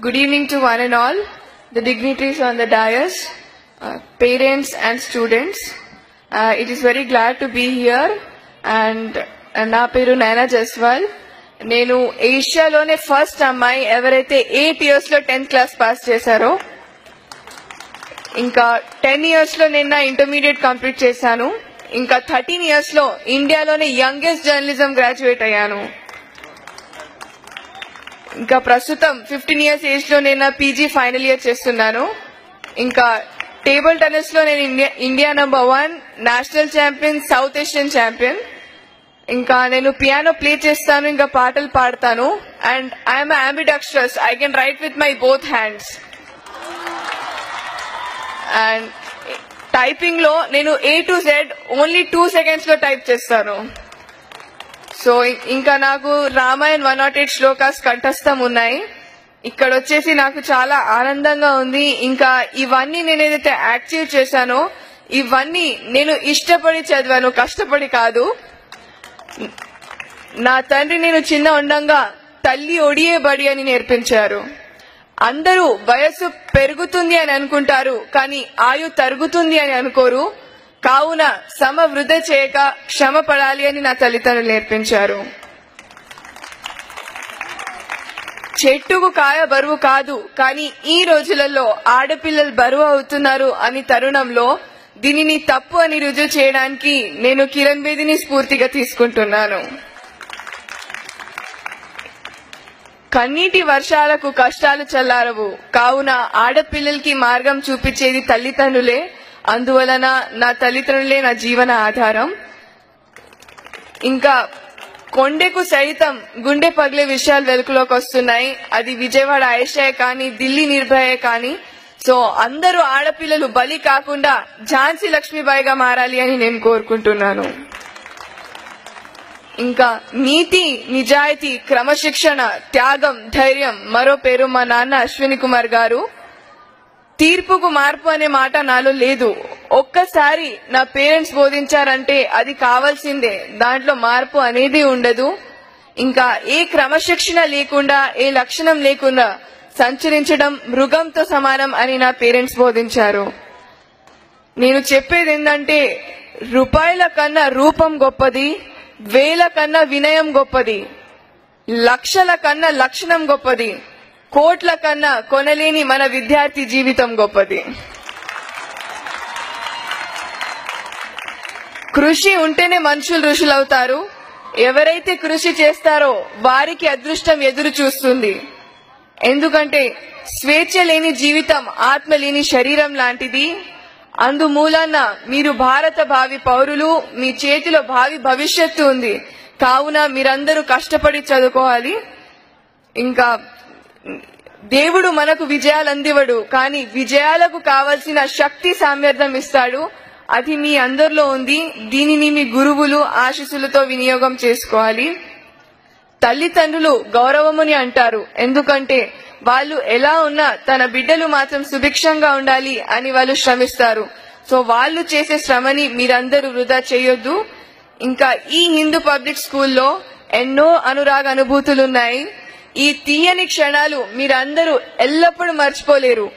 Good evening to one and all, the dignitaries on the dais, parents and students. It is very glad to be here and na peru Naina Jaswal. Nenu Asia lone first ammai evaraithe 8 years lo 10th class pass chesaro. Inka 10 years lo nenu intermediate complete chesanu. Inka 13 years lo India lone youngest journalism graduate ayyanu. ఇంకా ప్రస్తుతం 15 years age లో నేను PG final year చేస్తున్నాను. ఇంకా table tennis లో నేను India number 1 national champion, South Asian champion. ఇంకా నేను పియానో ప్లే చేస్తాను, ఇంకా పాటలు పాడతాను. And I'm ambidextrous, I can write with my both hands. And typing లో నేను A to Z only 2 seconds లో టైప్ చేస్తాను. సో ఇంకా నాకు రామాయణ్ 108 శ్లోకాస్ కంఠస్థం ఉన్నాయి. ఇక్కడ వచ్చేసి నాకు చాలా ఆనందంగా ఉంది. ఇంకా ఇవన్నీ నేను ఏదైతే యాక్టివ్ చేశానో ఇవన్నీ నేను ఇష్టపడి చదివాను, కష్టపడి కాదు. నా తండ్రి నేను చిన్న ఉండంగా తల్లి ఒడియే బడి అని నేర్పించారు. అందరూ వయస్సు పెరుగుతుంది అని అనుకుంటారు, కానీ ఆయు తరుగుతుంది అని అనుకోరు. కావున సమ వృద్ధ చేయక క్షమ పడాలి అని నా తల్లిదండ్రులు నేర్పించారు. చెట్టుకు కాయ బరువు కాదు, కానీ ఈ రోజులలో ఆడపిల్లలు బరువు అవుతున్నారు అని తరుణంలో దీనిని తప్పు అని రుజువు చేయడానికి నేను కిరణ్ బేదిని స్ఫూర్తిగా తీసుకుంటున్నాను. కన్నీటి వర్షాలకు కష్టాలు చల్లారవు, కావున ఆడపిల్లలకి మార్గం చూపించేది తల్లిదండ్రులే. అందువలన నా తల్లిదండ్రులే నా జీవన ఆధారం. ఇంకా కొండకు సైతం గుండె పగిలే విషయాలు వెలుగులోకి వస్తున్నాయి. అది విజయవాడ ఆయేషే కానీ, ఢిల్లీ నిర్భయ కానీ. సో అందరూ ఆడపిల్లలు బలి కాకుండా ఝాన్సీ లక్ష్మీబాయిగా మారాలి అని నేను కోరుకుంటున్నాను. ఇంకా నీతి, నిజాయితీ, క్రమశిక్షణ, త్యాగం, ధైర్యం మరో పేరు మా నాన్న అశ్విని కుమార్ గారు. తీర్పుకు మార్పు అనే మాట నాలో లేదు. ఒక్కసారి నా పేరెంట్స్ బోధించారంటే అది కావాల్సిందే, దాంట్లో మార్పు అనేది ఉండదు. ఇంకా ఏ క్రమశిక్షణ లేకుండా, ఏ లక్షణం లేకుండా సంచరించడం మృగంతో సమానం అని నా పేరెంట్స్ బోధించారు. నేను చెప్పేది ఏంటంటే రూపాయల కన్నా రూపం గొప్పది, వేల కన్నా వినయం గొప్పది, లక్షల కన్నా లక్షణం గొప్పది, కోట్ల కన్నా కొనలేని మన విద్యార్థి జీవితం గొప్పది. కృషి ఉంటేనే మనుషులు ఋషులవుతారు. ఎవరైతే కృషి చేస్తారో వారికి అదృష్టం ఎదురు చూస్తుంది. ఎందుకంటే స్వేచ్ఛ లేని జీవితం ఆత్మ లేని శరీరం లాంటిది. అందుమూలన మీరు భారత భావి పౌరులు, మీ చేతిలో భావి భవిష్యత్తు ఉంది. కావున మీరందరూ కష్టపడి చదువుకోవాలి. ఇంకా దేవుడు మనకు విజయాలు అందివడు, కానీ విజయాలకు కావలసిన శక్తి సామర్థ్యం ఇస్తాడు. అది మీ అందరిలో ఉంది. దీనిని మీ గురువులు ఆశీస్సులతో వినియోగం చేసుకోవాలి. తల్లిదండ్రులు గౌరవముని అంటారు, ఎందుకంటే వాళ్ళు ఎలా ఉన్నా తన బిడ్డలు మాత్రం సుభిక్షంగా ఉండాలి అని వాళ్ళు శ్రమిస్తారు. సో వాళ్ళు చేసే శ్రమని మీరందరూ వృధా చేయొద్దు. ఇంకా ఈ హిందూ పబ్లిక్ స్కూల్లో ఎన్నో అనురాగ అనుభూతులున్నాయి. ఈ తీయని క్షణాలు మీరందరూ ఎల్లప్పుడూ మర్చిపోలేరు.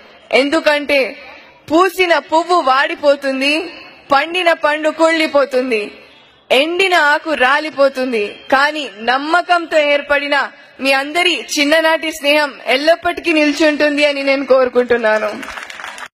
ఎందుకంటే పూసిన పువ్వు వాడిపోతుంది, పండిన పండు కుళ్ళిపోతుంది, ఎండిన ఆకు రాలిపోతుంది, కానీ నమ్మకంతో ఏర్పడిన మీ అందరి చిన్ననాటి స్నేహం ఎల్లప్పటికీ నిల్చుంటుంది అని నేను కోరుకుంటున్నాను.